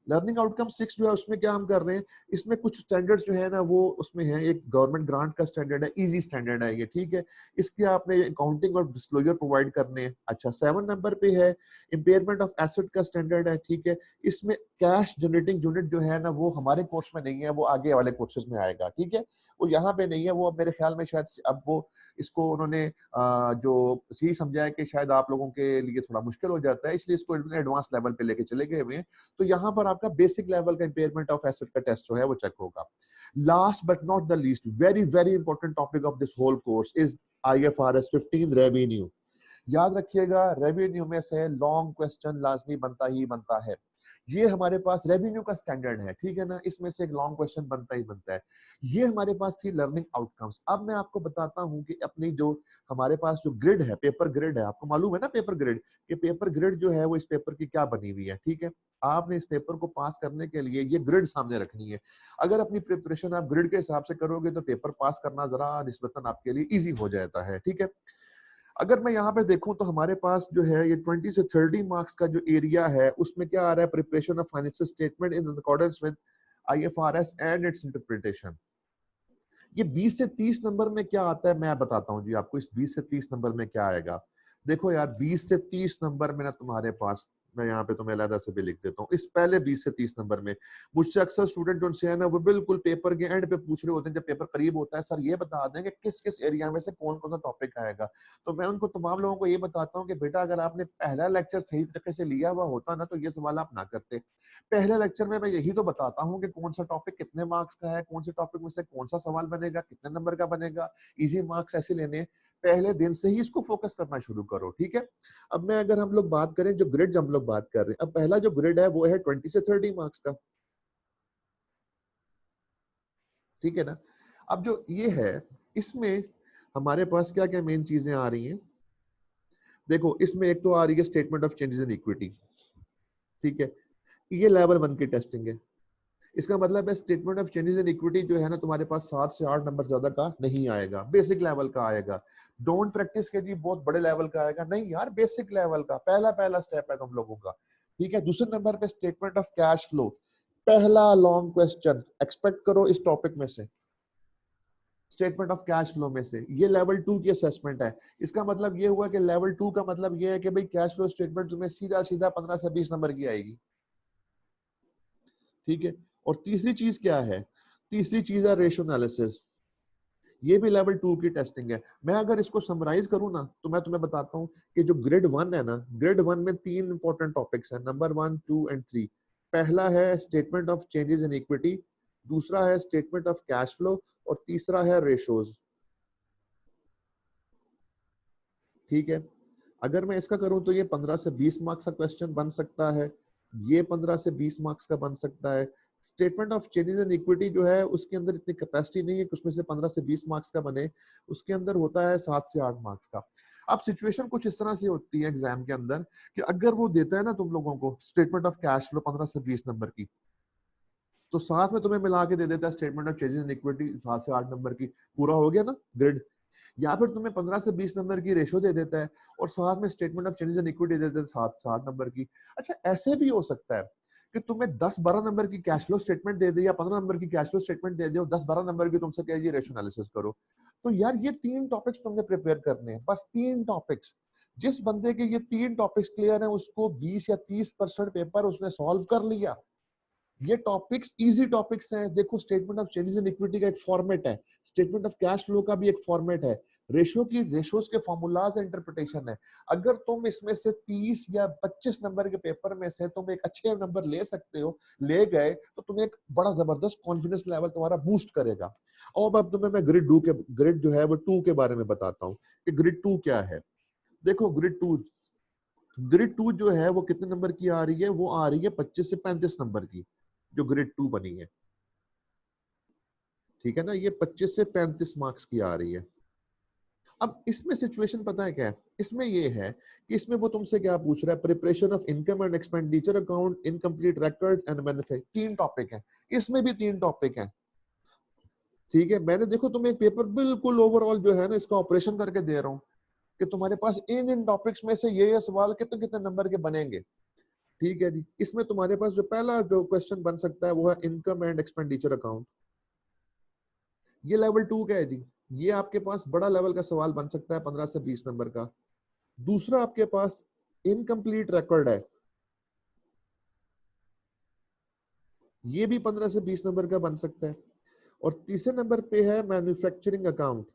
लर्निंग आउटकम 6 जो है उसमें क्या हम कर रहे हैं, इसमें कुछ स्टैंडर्ड्स जो है ना वो उसमें है। एक गवर्नमेंट ग्रांट का स्टैंडर्ड है, इजी स्टैंडर्ड है ये, ठीक है। इसके आपने अकाउंटिंग और डिस्क्लोजर प्रोवाइड करने हैं। अच्छा, 7 नंबर पे है इम्पेयरमेंट ऑफ एसेट का स्टैंडर्ड है, ठीक है। इसमें कैश जनरेटिंग यूनिट जो है ना वो हमारे कोर्स में नहीं है, वो आगे वाले कोर्सेज में आएगा, ठीक है। वो यहाँ पे नहीं है, वो मेरे ख्याल में शायद अब वो इसको उन्होंने जो यही समझा है कि शायद आप लोगों के लिए थोड़ा मुश्किल हो जाता है, इसलिए इसको एडवांस लेवल पे लेके चले गए हुए हैं। तो यहाँ पर आपका बेसिक लेवल का इम्पेयरमेंट ऑफ एसेट का टेस्ट जो है वो चेक होगा। Last but not the least, very very important topic of this whole course is IFRS 15 revenue. याद रखिएगा, रेवेन्यू में से लॉन्ग क्वेश्चन लाजमी बनता ही बनता है। ये हमारे पास रेवेन्यू का स्टैंडर्ड है, ठीक है ना, इसमें से एक लॉन्ग क्वेश्चन बनता ही बनता है। ये हमारे पास थी लर्निंग आउटकम्स। अब मैं आपको बताता हूं कि अपनी जो हमारे पास जो ग्रिड है, पेपर ग्रिड है, आपको मालूम है ना पेपर ग्रिड, कि पेपर ग्रिड जो है वो इस पेपर की क्या बनी हुई है, ठीक है। आपने इस पेपर को पास करने के लिए ये ग्रिड सामने रखनी है। अगर अपनी प्रिपरेशन आप ग्रिड के हिसाब से करोगे तो पेपर पास करना जरा निस्बतन आपके लिए इजी हो जाता है, ठीक है। अगर मैं यहाँ पे देखूं तो हमारे पास जो है ये 20 से 30 मार्क्स का जो एरिया है उसमें क्या आ रहा है, preparation of financial statement in accordance with IFRS and it's interpretation. ये 20 से 30 नंबर में क्या आता है मैं बताता हूँ जी आपको। इस 20 से 30 नंबर में क्या आएगा, देखो यार, 20 से 30 नंबर में ना तुम्हारे पास, मैं यहाँ पे तुम्हें अलग से भी लिख देता हूँ, इस पहले 20 से 30 नंबर में मुझसे अक्सर स्टूडेंट उनसे है ना वो बिल्कुल पेपर के एंड पे पूछ रहे होते हैं, जब पेपर करीब होता है, सर ये बता दें कि किस किस एरिया में से कौन कौन सा टॉपिक आएगा। तो मैं उनको तमाम लोगों को ये बताता हूँ कि बेटा अगर आपने पहला लेक्चर सही तरीके से लिया हुआ होता ना तो ये सवाल आप ना करते। पहले लेक्चर में मैं यही तो बताता हूँ कि कौन सा टॉपिक कितने मार्क्स का है, कौन से टॉपिक में से कौन सा सवाल बनेगा, कितने नंबर का बनेगा, इजी मार्क्स ऐसे लेने। पहले दिन से ही इसको फोकस करना शुरू करो, ठीक है। अब मैं अगर हम लोग बात करें जो ग्रिड हम लोग बात कर रहे हैं, अब पहला जो ग्रिड है वो है 20 से 30 मार्क्स का, ठीक है ना। अब जो ये है इसमें हमारे पास क्या क्या मेन चीजें आ रही हैं, देखो इसमें एक तो आ रही है statement of changes in equity, ठीक है। ये लेवल 1 की टेस्टिंग है। इसका मतलब है statement of changes in equity जो है ना तुम्हारे पास 7 से 8 नंबर ज्यादा का नहीं आएगा, बेसिक लेवल का आएगा। डोंट प्रैक्टिस के जी बहुत बड़े लेवल का आएगा, नहीं यार, बेसिक लेवल का पहला पहला स्टेप है तुम लोगों का, ठीक है। दूसरे नंबर पे स्टेटमेंट ऑफ कैश फ्लो, पहला लॉन्ग क्वेश्चन एक्सपेक्ट करो इस टॉपिक में से, स्टेटमेंट ऑफ कैश फ्लो में से। ये लेवल 2 की असेसमेंट है। इसका मतलब ये हुआ कि लेवल 2 का मतलब ये है कि भाई कैश फ्लो स्टेटमेंट तुम्हें सीधा सीधा 15 से 20 नंबर की आएगी, ठीक है। और तीसरी चीज क्या है, तीसरी चीज है रेशियो एनालिसिस। ये भी लेवल 2 की टेस्टिंग है। मैं अगर इसको समराइज करूं ना तो मैं तुम्हें बताता हूं कि जो ग्रेड 1 है ना, ग्रेड 1 में 3 इंपॉर्टेंट टॉपिक्स हैं, नंबर 1, 2 एंड 3। पहला है statement of changes in equity, दूसरा है स्टेटमेंट ऑफ कैश फ्लो और तीसरा है रेशियोज, ठीक है। अगर मैं इसका करूं तो ये 15 से 20 मार्क्स का क्वेश्चन बन सकता है, ये 15 से 20 मार्क्स का बन सकता है। Statement of changes in equity जो है उसके अंदर इतनी कैपेसिटी नहीं है कि उसमें से 15 से 20 मार्क्स का बने, उसके अंदर होता है 7 से 8 मार्क्स का। अब सिचुएशन कुछ इस तरह से होती है एग्जाम के अंदर कि अगर वो देता है ना तुम लोगों को स्टेटमेंट ऑफ कैश फ्लो 15 से 20 नंबर की, तो साथ में तुम्हें मिला के दे देता है statement of changes in equity 7 से 8 नंबर की, पूरा हो गया ना ग्रिड। या फिर तुम्हें 15 से 20 नंबर की रेशो दे देता है और साथ में statement of changes in equity दे देता है 7 से 8 नंबर की। अच्छा, ऐसे भी हो सकता है कि तुम्हें 10-12 नंबर की कैश फ्लो स्टेटमेंट दे दे या 15 नंबर की कैश फ्लो स्टेटमेंट दे दे और 10-12 नंबर की तुमसे कहे रेशो एनालिसिस करो। तो यार ये 3 टॉपिक्स तुमने प्रिपेयर करने हैं, बस 3 टॉपिक्स। जिस बंदे के ये 3 टॉपिक्स क्लियर है उसको 20 या 30% पेपर उसने सॉल्व कर लिया। ये टॉपिक्स इजी टॉपिक्स हैं। देखो, statement of changes in equity का एक फॉर्मेट है, स्टेटमेंट ऑफ कैश फ्लो का भी एक फॉर्मेट है, रेशियोज के फॉर्मूलाज इंटरप्रिटेशन है। अगर तुम इसमें से 30 या 25 नंबर के पेपर में से तुम एक अच्छे नंबर ले सकते हो, ले गए तो तुम्हें एक बड़ा जबरदस्त कॉन्फिडेंस लेवल तुम्हारा बूस्ट करेगा। और अब तुम्हें मैं ग्रिड जो है वो 2 के बारे में बताता हूँ कि ग्रिड 2 क्या है। देखो ग्रिड 2 ग्रिड 2 जो है वो कितने नंबर की आ रही है? वो आ रही है 25 से 35 नंबर की, जो ग्रिड 2 बनी है, ठीक है ना। ये 25 से 35 मार्क्स की आ रही है। अब इसमें सिचुएशन पता है क्या है? इसमें ये है कि इसमें वो तुमसे क्या पूछ रहा है, preparation of income and expenditure account, incomplete record and manufacture, 3 topic है, इसमें भी 3 टॉपिक है, ठीक है। मैंने देखो तुम्हें एक पेपर बिल्कुल ओवरऑल जो है ना इसका ऑपरेशन करके दे रहा हूँ कि तुम्हारे पास इन इन टॉपिक्स में से ये सवाल कितने कितने नंबर के बनेंगे, ठीक है जी। इसमें तुम्हारे पास जो पहला जो क्वेश्चन बन सकता है वो है इनकम एंड एक्सपेंडिचर अकाउंट। ये लेवल 2 का है जी, ये आपके पास बड़ा लेवल का सवाल बन सकता है 15 से 20 नंबर का। दूसरा आपके पास इनकम्प्लीट रिकॉर्ड है, ये भी 15 से 20 नंबर का बन सकता है। और तीसरे नंबर पे है मैन्युफैक्चरिंग अकाउंट,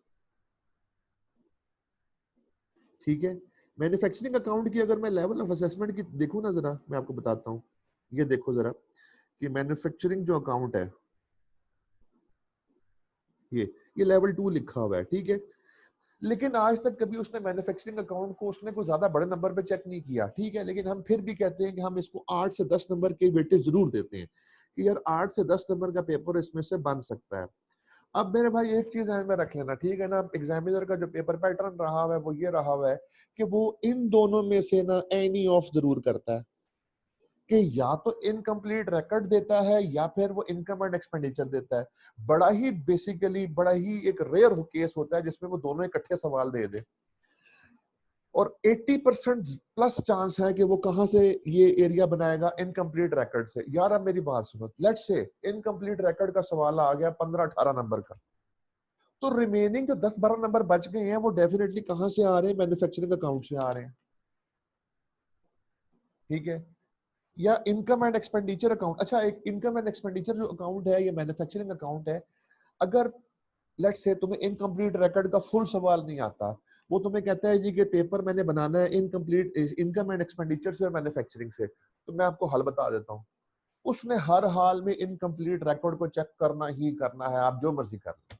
ठीक है। मैन्युफैक्चरिंग अकाउंट की अगर मैं लेवल ऑफ असेसमेंट की देखूं ना, जरा मैं आपको बताता हूँ, ये देखो जरा कि मैन्युफैक्चरिंग जो अकाउंट है ये लेवल 2 लिखा हुआ है, ठीक है। लेकिन आज तक कभी उसने मैन्युफैक्चरिंग अकाउंट को उसने कोई ज्यादा बड़े नंबर पे चेक नहीं किया, ठीक है। लेकिन हम फिर भी कहते हैं कि हम इसको 8 से 10 नंबर के वेटेज जरूर देते हैं कि यार 8 से 10 नंबर का पेपर इसमें से बन सकता है। अब मेरे भाई एक चीज ध्यान में रख लेना, ठीक है ना, एग्जामिनर का जो पेपर पैटर्न रहा हुआ है वो ये रहा हुआ है कि वो इन दोनों में से ना एनी ऑफ जरूर करता है कि या तो इनकम्प्लीट रिकॉर्ड देता है या फिर वो इनकम एंड एक्सपेंडिचर देता है। बड़ा ही बेसिकली बड़ा ही एक रेयर केस होता है जिसमें वो दोनों इकट्ठे सवाल दे दे। और 80% प्लस चांस है कि वो कहां से ये एरिया बनाएगा, इनकम्प्लीट रिकॉर्ड से। यार अब मेरी बात सुनो, लेट्स से इनकम्प्लीट रिकॉर्ड का सवाल आ गया 15-18 नंबर का, तो रिमेनिंग जो 10-12 नंबर बच गए हैं वो डेफिनेटली कहां से आ रहे हैं, मैन्युफैक्चरिंग अकाउंट से आ रहे हैं, ठीक है। या इनकम एंड एक्सपेंडिचर अकाउंट। अच्छा, एक इनकम एंड एक्सपेंडिचर जो अकाउंट है ये मैन्युफैक्चरिंग अकाउंट है। अगर लेट्स से तुम्हें इनकम्प्लीट रिकॉर्ड का फुल सवाल नहीं आता, वो तुम्हें कहता है जी कि पेपर मैंने बनाना है इनकम्प्लीट इनकम एंड एक्सपेंडिचर से और मैन्युफैक्चरिंग से, तो मैं आपको हल बता देता हूँ। उसने हर हाल में इनकम्प्लीट रिकॉर्ड को चेक करना ही करना है, आप जो मर्जी कर लो।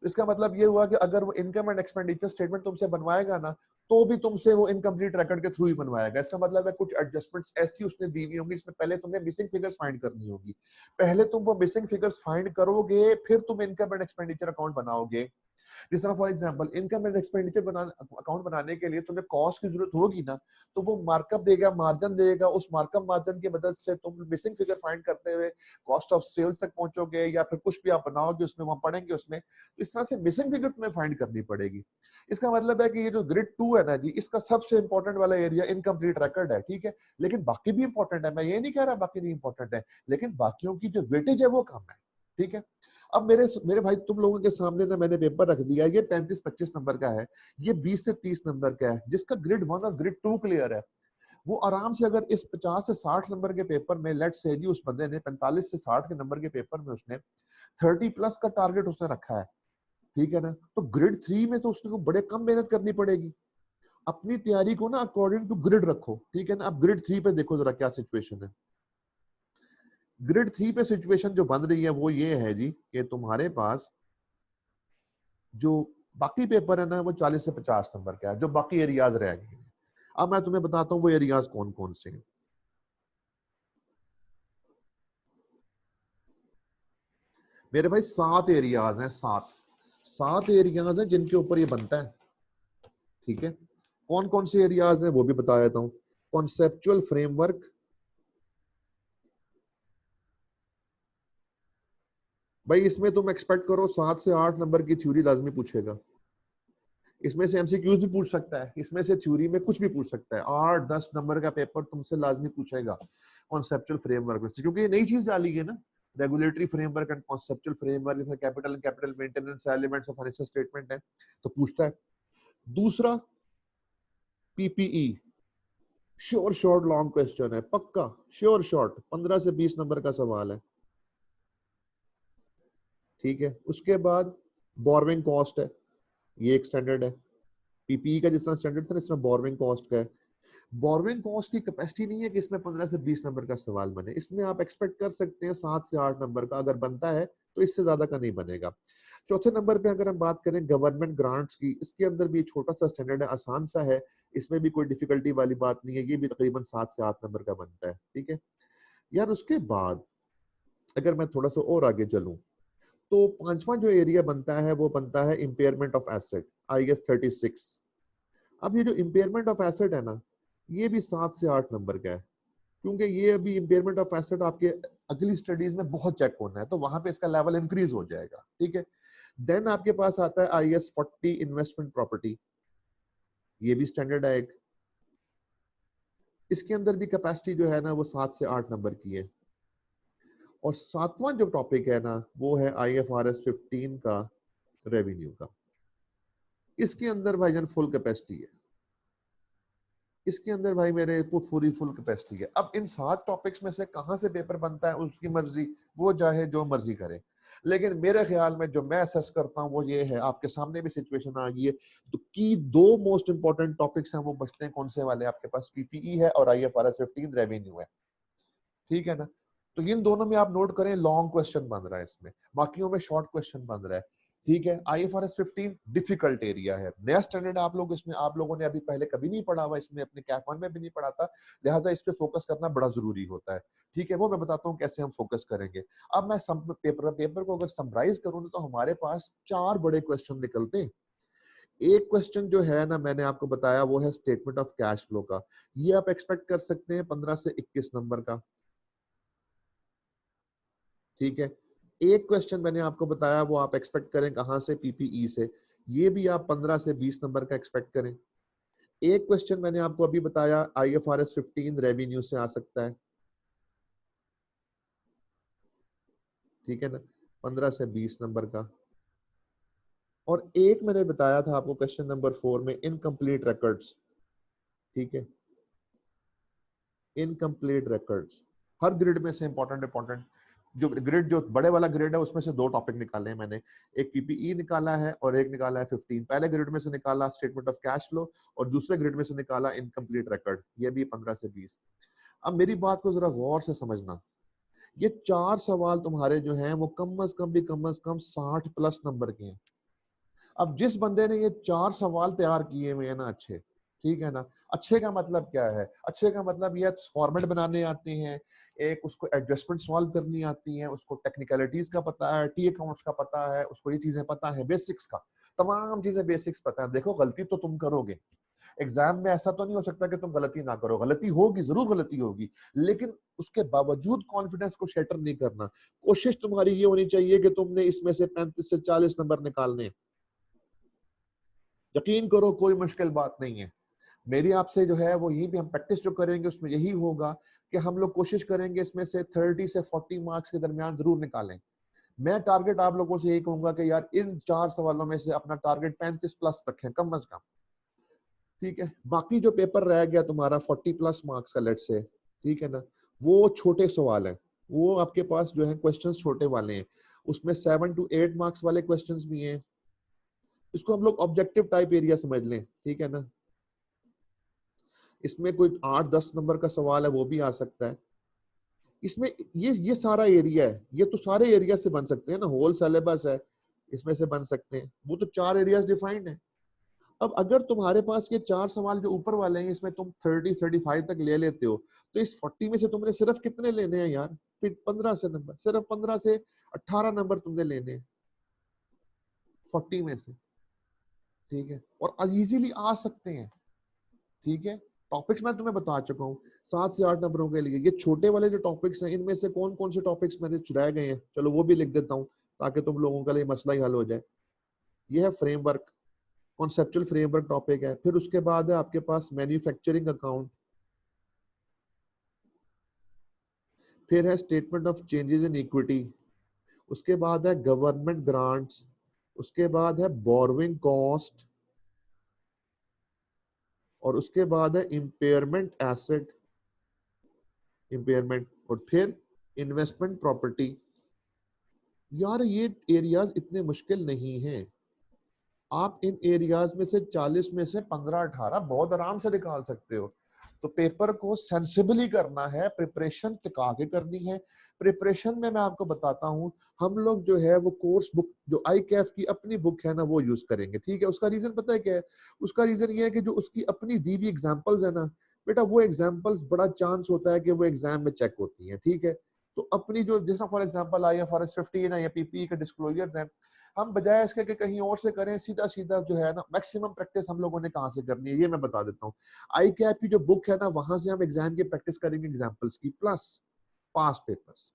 इसका मतलब ये हुआ कि अगर वो इनकम एंड एक्सपेंडिचर स्टेटमेंट तुमसे बनवाएगा ना, तो भी तुमसे वो इनकम्प्लीट रिकॉर्ड के थ्रू ही बनवाएगा। इसका मतलब है कुछ एडजस्टमेंट्स ऐसी उसने दी हुई होंगी, इसमें पहले तुम्हें मिसिंग फिगर्स फाइंड करनी होगी। पहले तुम वो मिसिंग फिगर्स फाइंड करोगे, फिर तुम इनकम एंड एक्सपेंडिचर अकाउंट बनाओगे। जिस तरह for example income and expenditure account बनाने के लिए तुम्हें कॉस्ट की जरूरत होगी ना, तो वो मार्कअप देगा, मार्जिन देगा, उस मार्कअप मार्जिन की मदद से तुम मिसिंग फिगर फाइंड करते हुए कॉस्ट ऑफ सेल्स तक पहुंचोगे, या फिर कुछ भी आप बनाओगे उसमें, वहां पढ़ेंगे उसमें, तो इस तरह से मिसिंग फिगर तुम्हें फाइंड करनी पड़ेगी। इसका मतलब है कि ये जो ग्रिड 2 है ना जी, इसका सबसे इंपॉर्टेंट वाला एरिया इनकम्प्लीट रिकॉर्ड है, ठीक है। लेकिन बाकी भी इंपॉर्टेंट है, मैं ये नहीं कह रहा बाकी नहीं इंपॉर्टेंट है, लेकिन बाकियों की जो वेटेज है वो कम है, ठीक है। अब मेरे मेरे भाई तुम लोगों के सामने ना मैंने पेपर रख दिया, ये 35-25 नंबर का है, ये 20 से 30 नंबर का है। जिसका ग्रिड 1 और ग्रिड 2 क्लियर है वो आराम से अगर इस 50 से 60 नंबर के पेपर में, लेट्स से जी उस बंदे ने 45 से 60 के नंबर के पेपर में उसने 30 प्लस का टारगेट उसने रखा है, ठीक है ना, तो ग्रिड 3 में तो उसको बड़े कम मेहनत करनी पड़ेगी। अपनी तैयारी को ना अकॉर्डिंग टू ग्रिड रखो, ठीक है ना। अब ग्रिड 3 पे देखो जरा क्या सिचुएशन है। ग्रिड 3 पे सिचुएशन जो बन रही है वो ये है जी कि तुम्हारे पास जो बाकी पेपर है ना वो 40 से 50 नंबर का है, जो बाकी एरियाज रह गए हैं। अब मैं तुम्हें बताता हूँ वो एरियाज कौन कौन से हैं। मेरे भाई 7 एरियाज हैं, 7 एरियाज हैं जिनके ऊपर ये बनता है, ठीक है। कौन कौन से एरियाज हैं वो भी बता देता हूँ। कॉन्सेप्चुअल फ्रेमवर्क, भाई इसमें तुम एक्सपेक्ट करो 7 से 8 नंबर की थ्योरी लाजमी पूछेगा। इसमें से एमसीक्यूज भी पूछ सकता है, इसमें से थ्योरी में कुछ भी पूछ सकता है। 8-10 नंबर का पेपर तुमसे लाजमी पूछेगा कॉन्सेप्चुअल फ्रेमवर्क में से, क्योंकि ये नई चीज डाली है ना, regulatory framework and conceptual framework, इसमें capital and capital maintenance elements of financial statement है, तो पूछता है। दूसरा PPE, sure short long question है पक्का, श्योर शॉर्ट 15 से 20 नंबर का सवाल है, ठीक है। उसके बाद बोरविंग कॉस्ट है, ये एक स्टैंडर्ड है। पीपीई का जिस तरह स्टैंडर्ड था ना, इसमें बोरविंग कॉस्ट का है। बोरविंग कॉस्ट की कैपेसिटी नहीं है कि इसमें 15 से 20 नंबर का सवाल बने, इसमें आप एक्सपेक्ट कर सकते हैं 7 से 8 नंबर का, अगर बनता है तो इससे ज्यादा का नहीं बनेगा। चौथे नंबर पे अगर हम बात करें गवर्नमेंट ग्रांट्स की, इसके अंदर भी छोटा सा स्टैंडर्ड है, आसान सा है, इसमें भी कोई डिफिकल्टी वाली बात नहीं है, ये भी तकरीबन 7 से 8 नंबर का बनता है। ठीक है यार। उसके बाद अगर मैं थोड़ा सा और आगे चलूं तो पांचवा जो एरिया बनता है वो बनता है इम्पेयरमेंट ऑफ एसेट, IAS 36। अब ये जो इम्पेयरमेंट ऑफ एसेट है ना, ये भी 7 से 8 नंबर का है, क्योंकि ये अभी इम्पेयरमेंट ऑफ एसेट आपके अगली स्टडीज में बहुत चेक होना है, तो वहां पे इसका लेवल इंक्रीज हो जाएगा। ठीक है। देन आपके पास आता है IAS 40 इन्वेस्टमेंट प्रॉपर्टी, ये भी स्टैंडर्ड है एक। इसके अंदर भी कैपेसिटी जो है ना वो 7 से 8 नंबर की है। और सातवां जो टॉपिक है ना वो है IFRS 15 का रेवेन्यू का। इसके अंदर भाईजान फुल कैपेसिटी है, इसके अंदर भाई मेरे पूरी फुल कैपेसिटी है। अब इन 7 टॉपिक्स में से कहां से पेपर बनता है उसकी मर्जी, वो चाहे जो मर्जी करे, लेकिन मेरे ख्याल में जो मैं असेस करता हूँ वो ये है, आपके सामने भी सिचुएशन आ गई है, तो की 2 मोस्ट इंपॉर्टेंट टॉपिक्स हैं वो बचते हैं कौन से वाले, आपके पास PPE है और IFRS 15 रेवेन्यू है। ठीक है ना। तो इन दोनों में आप नोट करें लॉन्ग क्वेश्चन बन रहा है इसमें, बाकियों में शॉर्ट क्वेश्चन बन रहा है। ठीक है। IFRS 15 डिफिकल्ट एरिया है, नया स्टैंडर्ड आप लोग इसमें, आप लोगों ने अभी पहले कभी नहीं पढ़ा हुआ इसमें, अपने कैफ 1 में भी नहीं पढ़ा था, लिहाजा इस पे फोकस करना बड़ा जरूरी होता है। ठीक है। वो मैं बताता हूँ कैसे हम फोकस करेंगे। अब मैं पेपर को अगर समराइज करूँ तो हमारे पास 4 बड़े क्वेश्चन निकलते हैं। एक क्वेश्चन जो है ना मैंने आपको बताया वो है स्टेटमेंट ऑफ कैश फ्लो का, ये आप एक्सपेक्ट कर सकते हैं 15 से 21 नंबर का। ठीक है। एक क्वेश्चन मैंने आपको बताया वो आप एक्सपेक्ट करें कहां से, PPE से, ये भी आप 15 से 20 नंबर का एक्सपेक्ट करें। एक क्वेश्चन मैंने आपको अभी बताया IFRS 15 रेवेन्यू से आ सकता है। ठीक है ना, 15 से 20 नंबर का। और एक मैंने बताया था आपको क्वेश्चन नंबर 4 में इनकम्प्लीट रिकॉर्ड्स। ठीक है, इनकम्प्लीट रिकॉर्ड्स हर ग्रिड में से इंपॉर्टेंट इंपॉर्टेंट, जो ग्रिड जो बड़े वाला ग्रिड है उसमें से 2 टॉपिक निकाले हैं मैंने, एक PPE निकाला है और एक निकाला है 15। पहले ग्रिड में से निकाला स्टेटमेंट ऑफ कैश फ्लो और दूसरे ग्रिड में से निकाला इनकम्प्लीट रिकॉर्ड, ये भी 15 से 20। अब मेरी बात को जरा गौर से समझना, ये 4 सवाल तुम्हारे जो हैं वो कम अज कम भी कम अज कम 60 प्लस नंबर के हैं। अब जिस बंदे ने ये 4 सवाल तैयार किए हुए हैं ना अच्छे, ठीक है ना, अच्छे का मतलब क्या है, अच्छे का मतलब ये फॉर्मेट बनाने आते हैं, एक उसको एडजस्टमेंट सॉल्व करनी आती है, उसको टेक्निकलिटीज का पता है, टी अकाउंट्स का पता है, उसको ये चीजें पता है, बेसिक्स का, तमाम चीजें बेसिक्स पता है। देखो गलती तो तुम करोगे, एग्जाम में ऐसा तो नहीं हो सकता कि तुम गलती ना करो, गलती होगी, जरूर गलती होगी, लेकिन उसके बावजूद कॉन्फिडेंस को शेटर नहीं करना। कोशिश तुम्हारी ये होनी चाहिए कि तुमने इसमें से 35 से 40 नंबर निकालने। यकीन करो कोई मुश्किल बात नहीं है। मेरी आपसे जो है वो यही भी हम प्रैक्टिस जो करेंगे उसमें यही होगा कि हम लोग कोशिश करेंगे इसमें से 30 से 40 मार्क्स के दरमियान जरूर निकालें। मैं टारगेट आप लोगों से यही कहूंगा कि यार इन 4 सवालों में से अपना टारगेट 35 प्लस रखें कम अज कम। ठीक है। बाकी जो पेपर रह गया तुम्हारा 40 प्लस मार्क्स का लेट से, ठीक है ना, वो छोटे सवाल है, वो आपके पास जो है क्वेश्चंस छोटे वाले हैं, उसमें 7 to 8 मार्क्स वाले क्वेश्चंस भी हैं। इसको हम लोग ऑब्जेक्टिव टाइप एरिया समझ लें। ठीक है ना, इसमें कोई 8-10 नंबर का सवाल है वो भी आ सकता है। इसमें ये सारा एरिया है, ये तो सारे एरिया से बन सकते हैं ना, होल सिलेबस है, इसमें से बन सकते हैं, वो तो 4 एरियाज डिफाइंड है। अब अगर तुम्हारे पास ये 4 सवाल जो ऊपर वाले हैं इसमें तुम 30-35 तक ले लेते हो, तो इस 40 में से तुमने सिर्फ कितने लेने हैं यार, फिर 15 से नंबर, सिर्फ 15 से 18 नंबर तुमने लेने हैं 40 में से। ठीक है, और इजीली आ सकते हैं। ठीक है, टॉपिक्स मैं तुम्हें बता चुका हूँ 7 से 8 नंबरों के लिए। ये छोटे वाले जो टॉपिक्स हैं इनमें से कौन कौन से टॉपिक्स मैंने चुराए गए हैं, चलो वो भी लिख देता हूँ ताकि तुम लोगों का लिए मसला ही हल हो जाए। ये है फ्रेमवर्क, कॉन्सेप्चुअल फ्रेमवर्क टॉपिक है। फिर उसके बाद है आपके पास मैन्युफैक्चरिंग अकाउंट, फिर है statement of changes in equity, उसके बाद है गवर्नमेंट ग्रांट्स, उसके बाद है बोरोइंग कॉस्ट, और उसके बाद है इम्पेयरमेंट एसेट, इम्पेयरमेंट, और फिर इन्वेस्टमेंट प्रॉपर्टी। यार ये एरियाज इतने मुश्किल नहीं हैं, आप इन एरियाज में से 40 में से 15-18 बहुत आराम से निकाल सकते हो। तो पेपर को सेंसिबली करना है, प्रिपरेशन टिका के करनी है। प्रिपरेशन में मैं आपको बताता हूँ, हम लोग जो है वो कोर्स बुक जो ICAF की अपनी बुक है ना वो यूज करेंगे, ठीक है। उसका रीजन पता है क्या है? उसका रीजन ये है कि जो उसकी अपनी दी हुई एग्जांपल्स है ना बेटा, वो एग्जांपल्स बड़ा चांस होता है कि वो एग्जाम में चेक होती हैं, ठीक है। तो अपनी जो जैसा फॉर एग्जांपल IFRS 15 है या PPE के डिस्क्लोजर्स हैं, हम बजाय इसके कि कहीं और से करें, सीधा सीधा जो है ना मैक्सिमम प्रैक्टिस हम लोगों ने कहाँ से करनी है ये मैं बता देता हूँ। ICAP की जो बुक है ना वहां से हम एग्जाम की प्रैक्टिस करेंगे एग्जांपल्स की प्लस पास पेपर्स,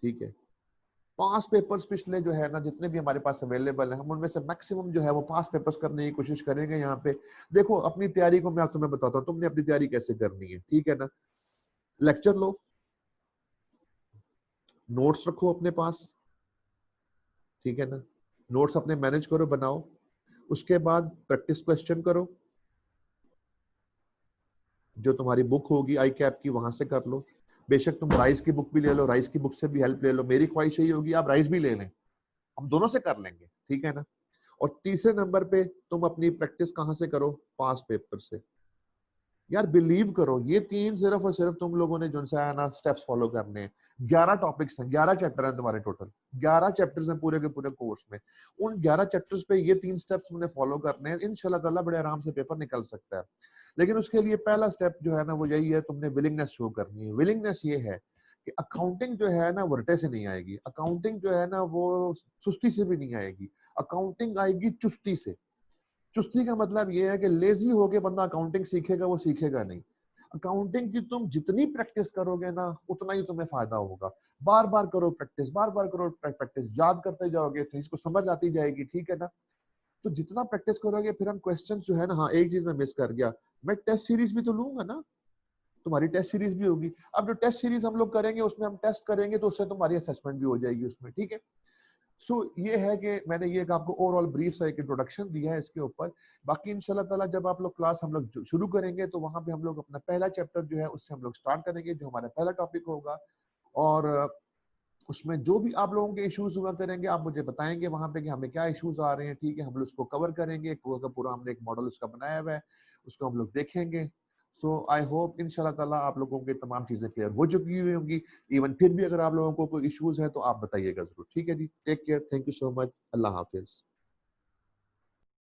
ठीक है। पास पेपर्स पिछले जो है ना जितने भी हमारे पास अवेलेबल है, हम उनमें से मैक्सिमम जो है वो पास पेपर्स करने की कोशिश करेंगे। यहाँ पे देखो अपनी तैयारी को मैं तुम्हें बताता हूँ, तुमने अपनी तैयारी कैसे करनी है, ठीक है ना। लेक्चर लो, नोट्स रखो अपने पास, ठीक है ना। नोट्स अपने मैनेज करो, बनाओ। उसके बाद प्रैक्टिस क्वेश्चन करो, जो तुम्हारी बुक होगी ICAP की वहां से कर लो। बेशक तुम राइस की बुक भी ले लो, राइस की बुक से भी हेल्प ले लो। मेरी ख्वाहिश यही होगी आप राइस भी ले लें, हम दोनों से कर लेंगे, ठीक है ना। और तीसरे नंबर पे तुम अपनी प्रैक्टिस कहां से करो? पास पेपर से। यार बिलीव करो, ये तीन सिर्फ और सिर्फ तुम लोगों ने जो है ना स्टेप्स फॉलो करने हैं। 11 टॉपिक्स हैं, 11 चैप्टर हैं तुम्हारे टोटल, 11 चैप्टर्स हैं पूरे के पूरे कोर्स में। उन 11 चैप्टर्स पे ये तीन स्टेप्स तुमने फॉलो करने हैं, इंशाल्लाह ताला बड़े आराम से पेपर निकल सकता है। लेकिन उसके लिए पहला स्टेप जो है ना वो यही है, तुमने विलिंगनेस शो करनी है। विलिंगनेस ये है कि अकाउंटिंग जो है ना वो रटे से नहीं आएगी, अकाउंटिंग जो है ना वो सुस्ती से भी नहीं आएगी, अकाउंटिंग आएगी चुस्ती से। चुस्ती का मतलब ये है कि लेजी होके बंदा अकाउंटिंग सीखेगा, वो सीखेगा नहीं। अकाउंटिंग की तुम जितनी प्रैक्टिस करोगे ना उतना ही तुम्हें फायदा होगा। बार बार करो प्रैक्टिस, बार बार करो प्रैक्टिस, याद करते जाओगे तो इसको समझ आती जाएगी, ठीक है ना। तो जितना प्रैक्टिस करोगे फिर हम क्वेश्चन जो है ना, हाँ एक चीज मैं मिस कर गया, मैं टेस्ट सीरीज भी तो लूंगा ना, तुम्हारी टेस्ट सीरीज भी होगी। अब जो टेस्ट सीरीज हम लोग करेंगे उसमें हम टेस्ट करेंगे तो उससे तुम्हारी असेसमेंट भी हो जाएगी उसमें, ठीक है। सो ये है कि मैंने ये आपको ओवरऑल ब्रीफ सा एक इंट्रोडक्शन दिया है इसके ऊपर। बाकी इंशाल्लाह ताला जब आप लोग क्लास हम लोग शुरू करेंगे तो वहां पे हम लोग अपना पहला चैप्टर जो है उससे हम लोग स्टार्ट करेंगे, जो हमारा पहला टॉपिक होगा। और उसमें जो भी आप लोगों के इश्यूज हुआ करेंगे आप मुझे बताएंगे वहां पे कि हमें क्या इश्यूज आ रहे हैं, ठीक है। हम लोग उसको कवर करेंगे, पूरा का पूरा हमने एक मॉडल उसका बनाया हुआ है, उसको हम लोग देखेंगे। सो आई होप इंशाल्लाह ताला आप लोगों की तमाम चीजें क्लियर हो चुकी हुई होंगी। इवन फिर भी अगर आप लोगों को कोई इश्यूज है तो आप बताइएगा जरूर, ठीक है जी। Take care, thank you so much, अल्लाह हाफिज।